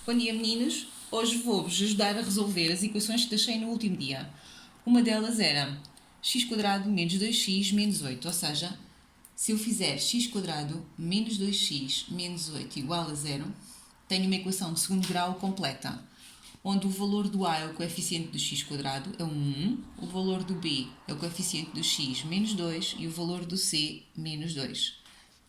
Bom dia, meninos. Hoje vou-vos ajudar a resolver as equações que deixei no último dia. Uma delas era x² menos 2x menos 8, ou seja, se eu fizer x² menos 2x menos 8 igual a 0, tenho uma equação de segundo grau completa, onde o valor do a é o coeficiente do x², é 1, o valor do b é o coeficiente do x menos 2 e o valor do c menos 2.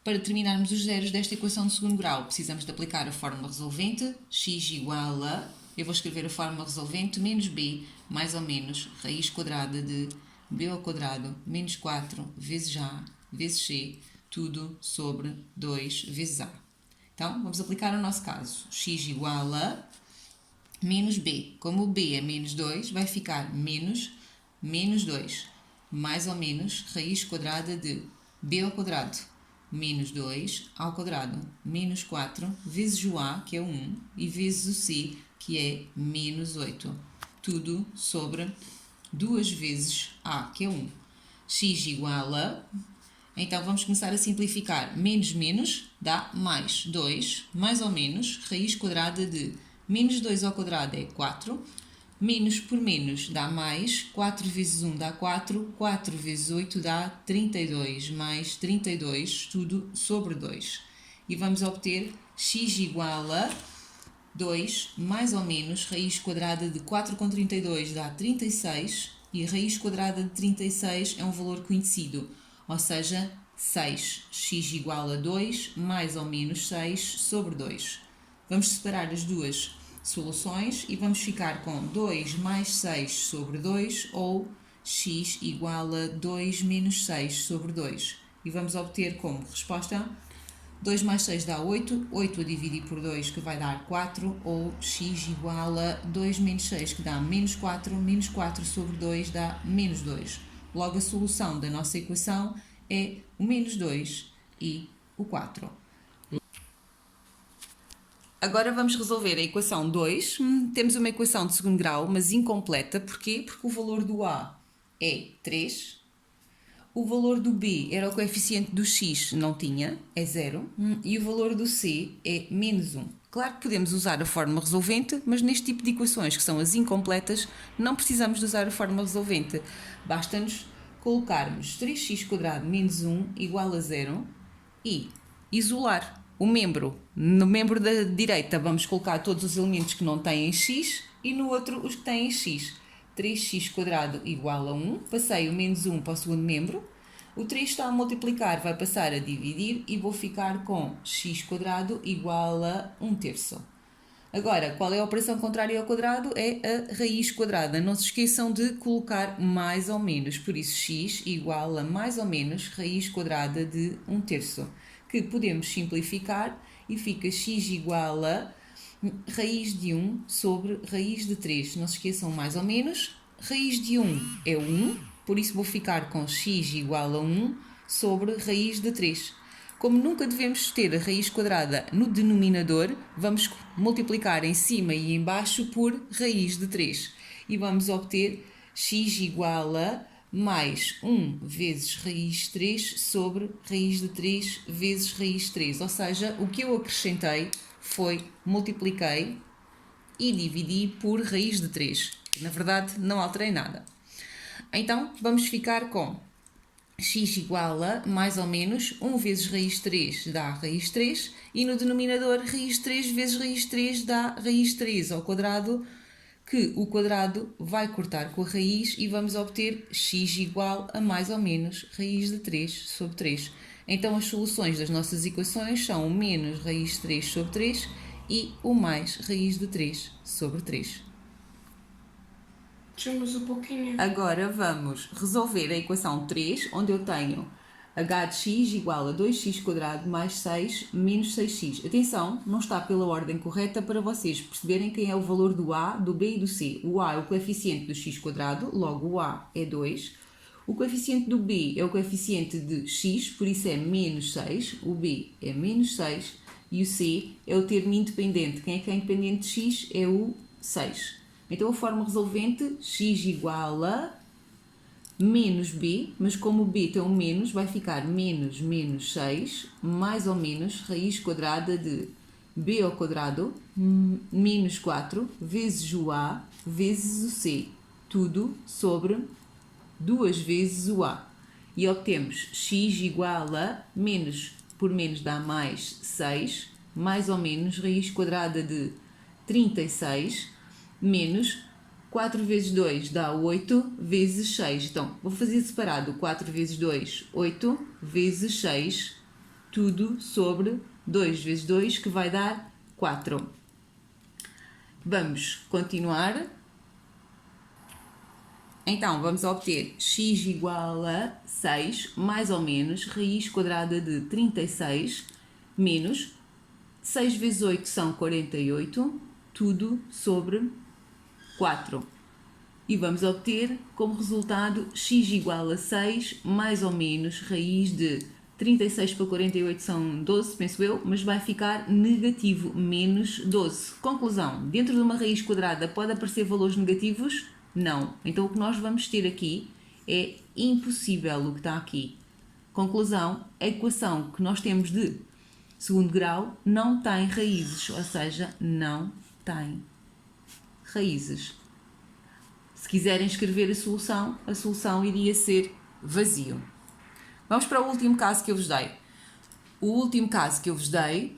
Para determinarmos os zeros desta equação de segundo grau, precisamos de aplicar a fórmula resolvente, x igual a, eu vou escrever a fórmula resolvente, menos b, mais ou menos, raiz quadrada de b ao quadrado, menos 4 vezes a, vezes c, tudo sobre 2 vezes a. Então, vamos aplicar o nosso caso. X igual a menos b. Como o b é menos 2, vai ficar menos 2, mais ou menos, raiz quadrada de b ao quadrado, menos 2 ao quadrado, menos 4, vezes o a, que é 1, e vezes o c, que é menos 8. Tudo sobre 2 vezes a, que é 1. X igual a... Então, vamos começar a simplificar. Menos menos dá mais 2, mais ou menos, raiz quadrada de menos 2 ao quadrado é 4, menos por menos dá mais, 4 vezes 1 dá 4, 4 vezes 8 dá 32, mais 32, tudo sobre 2. E vamos obter x igual a 2, mais ou menos, raiz quadrada de 4 com 32 dá 36, e raiz quadrada de 36 é um valor conhecido, ou seja, 6. X igual a 2, mais ou menos 6 sobre 2. Vamos separar as duas soluções e vamos ficar com 2 mais 6 sobre 2 ou x igual a 2 menos 6 sobre 2. E vamos obter como resposta 2 mais 6 dá 8, 8 a dividir por 2 que vai dar 4, ou x igual a 2 menos 6 que dá menos 4 sobre 2 dá menos 2. Logo a solução da nossa equação é o menos 2 e o 4. Agora vamos resolver a equação 2. Temos uma equação de segundo grau, mas incompleta. Porquê? Porque o valor do a é 3. O valor do b era o coeficiente do x, não tinha, é 0. E o valor do c é menos 1. Claro que podemos usar a fórmula resolvente, mas neste tipo de equações, que são as incompletas, não precisamos de usar a fórmula resolvente. Basta-nos colocarmos 3x² menos 1 igual a 0 e isolar o membro. No membro da direita vamos colocar todos os elementos que não têm x e no outro os que têm x. 3x² igual a 1, passei o menos 1 para o segundo membro, o 3 está a multiplicar, vai passar a dividir e vou ficar com x² igual a 1/3. Agora, qual é a operação contrária ao quadrado? É a raiz quadrada. Não se esqueçam de colocar mais ou menos, por isso x igual a mais ou menos raiz quadrada de 1/3, que podemos simplificar e fica x igual a raiz de 1 sobre raiz de 3. Não se esqueçam mais ou menos. Raiz de 1 é 1, por isso vou ficar com x igual a 1 sobre raiz de 3. Como nunca devemos ter a raiz quadrada no denominador, vamos multiplicar em cima e em baixo por raiz de 3. E vamos obter x igual a mais 1 vezes raiz 3 sobre raiz de 3 vezes raiz 3. Ou seja, o que eu acrescentei foi multipliquei e dividi por raiz de 3. Na verdade, não alterei nada. Então, vamos ficar com x igual a, mais ou menos, 1 vezes raiz 3 dá raiz 3, e no denominador raiz 3 vezes raiz 3 dá raiz 3 ao quadrado, que o quadrado vai cortar com a raiz e vamos obter x igual a mais ou menos raiz de 3 sobre 3. Então as soluções das nossas equações são o menos raiz 3 sobre 3 e o mais raiz de 3 sobre 3. Deixamos um pouquinho. Agora vamos resolver a equação 3, onde eu tenho h de x igual a 2x² mais 6 menos 6x. Atenção, não está pela ordem correta para vocês perceberem quem é o valor do a, do b e do c. O a é o coeficiente do x², logo o a é 2. O coeficiente do b é o coeficiente de x, por isso é menos 6. O b é menos 6. E o c é o termo independente. Quem é que é independente de x? É o 6. Então a forma resolvente, x igual a menos b, mas como o b tem um menos, vai ficar menos 6, mais ou menos, raiz quadrada de b ao quadrado menos 4 vezes o a vezes o c, tudo sobre 2 vezes o a. E obtemos x igual a menos por menos dá mais 6, mais ou menos raiz quadrada de 36, menos 4 vezes 2 dá 8 vezes 6. Então, vou fazer separado 4 vezes 2, 8 vezes 6, tudo sobre 2 vezes 2, que vai dar 4. Vamos continuar. Então, vamos obter x igual a 6, mais ou menos, raiz quadrada de 36, menos 6 vezes 8 são 48, tudo sobre 4. E vamos obter como resultado x igual a 6, mais ou menos, raiz de 36 para 48 são 12, penso eu, mas vai ficar negativo, menos 12. Conclusão, dentro de uma raiz quadrada pode aparecer valores negativos? Não. Então o que nós vamos ter aqui é impossível o que está aqui. Conclusão, a equação que nós temos de segundo grau não tem raízes, ou seja, não tem raízes. Se quiserem escrever a solução iria ser vazio. Vamos para o último caso que eu vos dei. O último caso que eu vos dei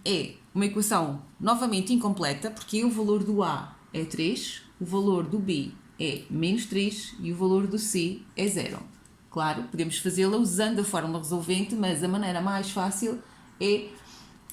é uma equação novamente incompleta, porque o valor do A é 3, o valor do B é menos 3 e o valor do C é 0. Claro, podemos fazê-la usando a fórmula resolvente, mas a maneira mais fácil é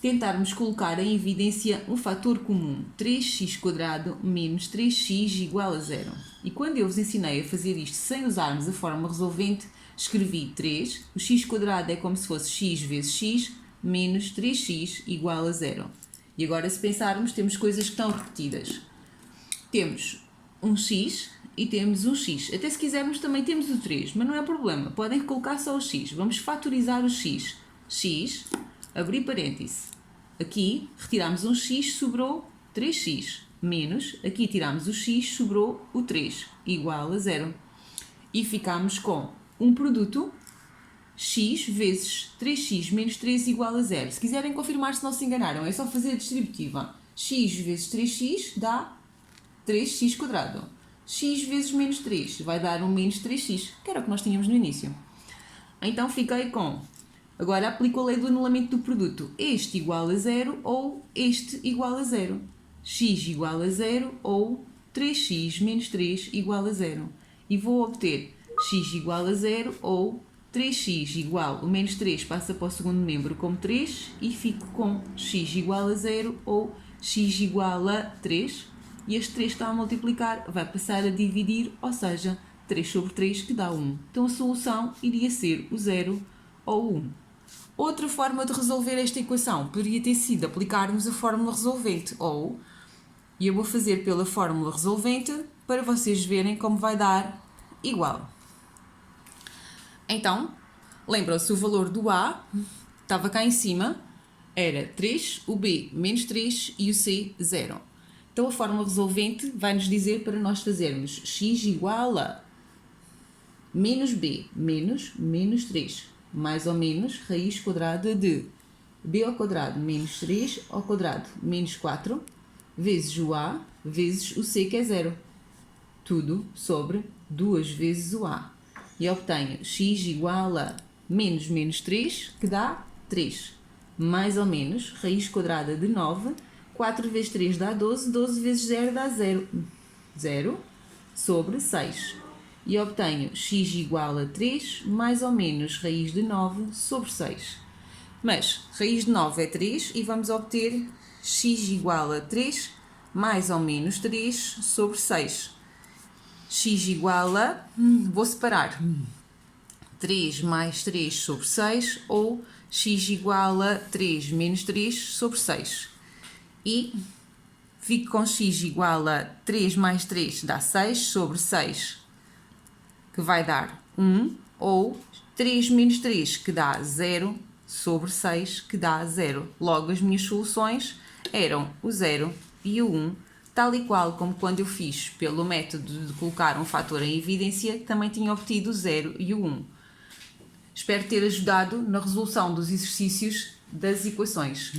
tentarmos colocar em evidência um fator comum, 3x² menos 3x igual a 0. E quando eu vos ensinei a fazer isto sem usarmos a fórmula resolvente, escrevi 3, o x² é como se fosse x vezes x, menos 3x igual a 0. E agora, se pensarmos, temos coisas que estão repetidas. Temos um x e temos um x. Até se quisermos também temos o 3, mas não é problema. Podem colocar só o x. Vamos fatorizar o x. X, abrir parêntese. Aqui retiramos um x, sobrou 3x. Menos, aqui tiramos o x, sobrou o 3, igual a 0. E ficamos com um produto x vezes 3x menos 3 igual a 0. Se quiserem confirmar se não se enganaram, é só fazer a distributiva. X vezes 3x dá 3x². X vezes menos 3 vai dar um menos 3x, que era o que nós tínhamos no início. Então fiquei com... Agora aplico a lei do anulamento do produto. Este igual a 0 ou este igual a 0. X igual a 0 ou 3x menos 3 igual a 0. E vou obter x igual a 0 ou 3x igual, o menos 3 passa para o segundo membro como 3 e fico com x igual a 0 ou x igual a 3. E este 3 está a multiplicar, vai passar a dividir, ou seja, 3 sobre 3 que dá 1. Então a solução iria ser o 0 ou 1. Outra forma de resolver esta equação poderia ter sido aplicarmos a fórmula resolvente, ou, e eu vou fazer pela fórmula resolvente para vocês verem como vai dar igual. Então, lembram-se, o valor do A estava cá em cima, era 3, o B menos 3 e o C 0. Então a fórmula resolvente vai nos dizer para nós fazermos x igual a menos b menos menos 3, mais ou menos raiz quadrada de b ao quadrado menos 3 ao quadrado menos 4 vezes o a vezes o c, que é 0. Tudo sobre 2 vezes o a. E obtenho x igual a menos menos 3, que dá 3, mais ou menos raiz quadrada de 9, 4 vezes 3 dá 12, 12 vezes 0 dá 0, 0 sobre 6. E obtenho x igual a 3, mais ou menos raiz de 9 sobre 6. Mas raiz de 9 é 3 e vamos obter x igual a 3, mais ou menos 3 sobre 6. X igual a, vou separar, 3 mais 3 sobre 6 ou x igual a 3 menos 3 sobre 6. E fico com x igual a 3 mais 3 dá 6 sobre 6, que vai dar 1, ou 3 menos 3, que dá 0, sobre 6, que dá 0. Logo, as minhas soluções eram o 0 e o 1, tal e qual como quando eu fiz pelo método de colocar um fator em evidência, também tinha obtido o 0 e o 1. Espero ter ajudado na resolução dos exercícios das equações.